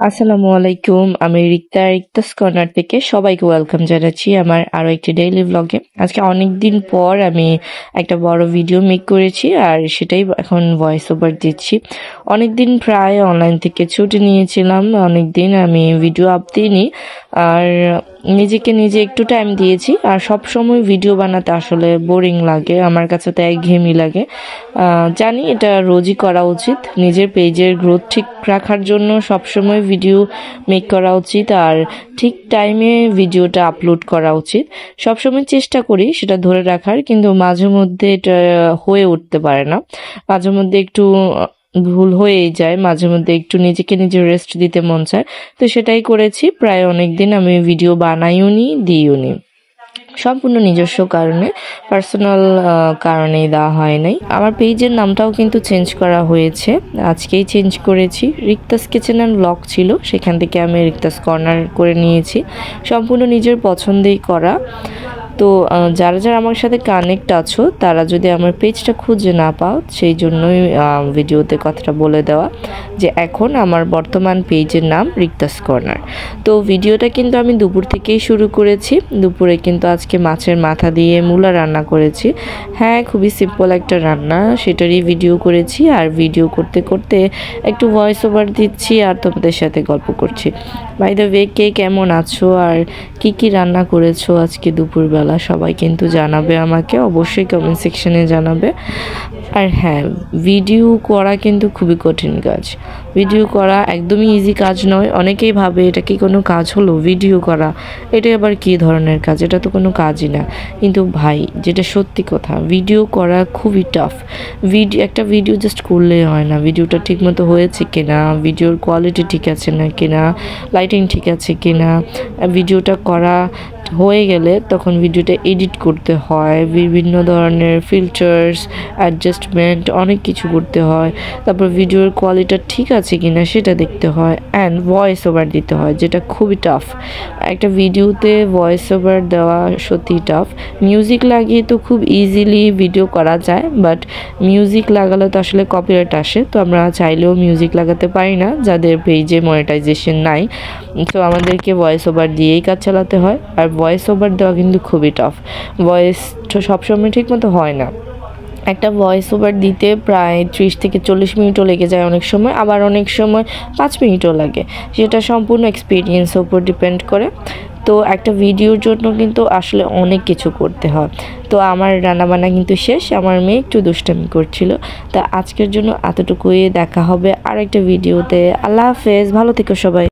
আসসালামু আলাইকুম। আমি রিক্তাস কর্নার থেকে সবাইকে ওয়েলকাম জানাচ্ছি আমার আরো একটি ডেইলি ব্লগে। আজকে অনেকদিন পর আমি একটা বড় ভিডিও মেক করেছি আর সেটাই এখন ভয়েস ওভার দিচ্ছি। অনেকদিন প্রায় অনলাইন থেকে ছুটি নিয়েছিলাম, অনেকদিন আমি ভিডিও আপ দিইনি আর নিজেকে নিজে একটু টাইম দিয়েছি। আর সব সময় ভিডিও বানাতে আসলে বোরিং লাগে, আমার কাছে তো একঘেয়েমি লাগে। জানি এটা রোজই করা উচিত, নিজের পেজের গ্রোথ ঠিক রাখার জন্য সবসময় ভিডিও মেক করা উচিত আর ঠিক টাইমে ভিডিওটা আপলোড করা উচিত। সবসময় চেষ্টা করি সেটা ধরে রাখার, কিন্তু মাঝে মধ্যে এটা হয়ে উঠতে পারে না। মাঝে মধ্যে একটু ভুল হয়েই যায়, মাঝে মধ্যে একটু নিজেকে নিজে রেস্ট দিতে মন চায়, তো সেটাই করেছি। প্রায় অনেকদিন আমি ভিডিও বানাইও নি, দিইও নি, সম্পূর্ণ নিজস্ব কারণে, পার্সোনাল কারণেই দেওয়া হয় নাই। আমার পেজের নামটাও কিন্তু চেঞ্জ করা হয়েছে, আজকেই চেঞ্জ করেছি। রিক্তাস কিচেন অ্যান্ড ব্লগ ছিল, সেখান থেকে আমি রিক্তাস কর্নার করে নিয়েছি, সম্পূর্ণ নিজের পছন্দেই করা। তো যারা যারা আমার সাথে কানেক্ট আছো তারা যদি আমার পেজটা খুঁজে না পাও, সেই জন্যই ভিডিওতে কথাটা বলে দেওয়া যে এখন আমার বর্তমান পেজের নাম রিক্তাস কর্নার। তো ভিডিওটা কিন্তু আমি দুপুর থেকেই শুরু করেছি। দুপুরে কিন্তু আজকে মাছের মাথা দিয়ে মূলা রান্না করেছি। হ্যাঁ, খুবই সিম্পল একটা রান্না, সেটারই ভিডিও করেছি। আর ভিডিও করতে করতে একটু ভয়েস ওভার দিচ্ছি আর তোমাদের সাথে গল্প করছি। বাই দ্য ওয়ে, কে কেমন আছো আর কি কি রান্না করেছো আজকে দুপুরবেলা সবাই কিন্তু জানাবে আমাকে, অবশ্যই কমেন্ট সেকশনে জানাবে। আর হ্যাঁ, ভিডিও করা কিন্তু খুবই কঠিন কাজ। ভিডিও করা একদমই ইজি কাজ নয়। অনেকেই ভাবে এটা কি কোনো কাজ হলো, ভিডিও করা এটা আবার কী ধরনের কাজ, এটা তো কোনো কাজই না। কিন্তু ভাই, যেটা সত্যি কথা, ভিডিও করা খুবই টাফ। একটা ভিডিও জাস্ট করলেই হয় না, ভিডিওটা ঠিকমতো হয়েছে কিনা, ভিডিওর কোয়ালিটি ঠিক আছে না কিনা, লাইটিং ঠিক আছে কিনা, ভিডিওটা করা হয়ে গেলে তখন ভিডিওটা এডিট করতে হয়, বিভিন্ন ধরনের ফিল্টার্স, অ্যাডজাস্টমেন্ট, অনেক কিছু করতে হয়। তারপর ভিডিওর কোয়ালিটি ঠিক আছে কিনা সেটা দেখতে হয়, অ্যান্ড ভয়েস ওভার দিতে হয়, যেটা খুবই টাফ। একটা ভিডিওতে ভয়েস ওভার দেওয়া সত্যি টাফ। মিউজিক লাগিয়ে তো খুব ইজিলি ভিডিও করা যায়, বাট মিউজিক লাগালে তো আসলে কপিরাইট আসে, তো আমরা চাইলেও মিউজিক লাগাতে পারি না যাদের পেজে মনিটাইজেশন নাই। তো আমাদেরকে ভয়েস ওভার দিয়েই কাজ চালাতে হয়। আর ভয়েস ওভার দেওয়া কিন্তু খুবই টাফ, ভয়েস সবসময় ঠিক মতো হয় না। একটা ভয়েস ওভার দিতে প্রায় 30 থেকে 40 মিনিটও লেগে যায় অনেক সময়, আবার অনেক সময় 5 মিনিটও লাগে। সেটা সম্পূর্ণ এক্সপিরিয়েন্সের উপর ডিপেন্ড করে। তো একটা ভিডিওর জন্য কিন্তু আসলে অনেক কিছু করতে হয়। তো আমার রান্নাবান্না কিন্তু শেষ, আমার মেয়ে একটু দুষ্টামি করছিল। তা আজকের জন্য এতটুকুই, দেখা হবে আর একটা ভিডিওতে। আল্লাহ হাফেজ, ভালো থেকো সবাই।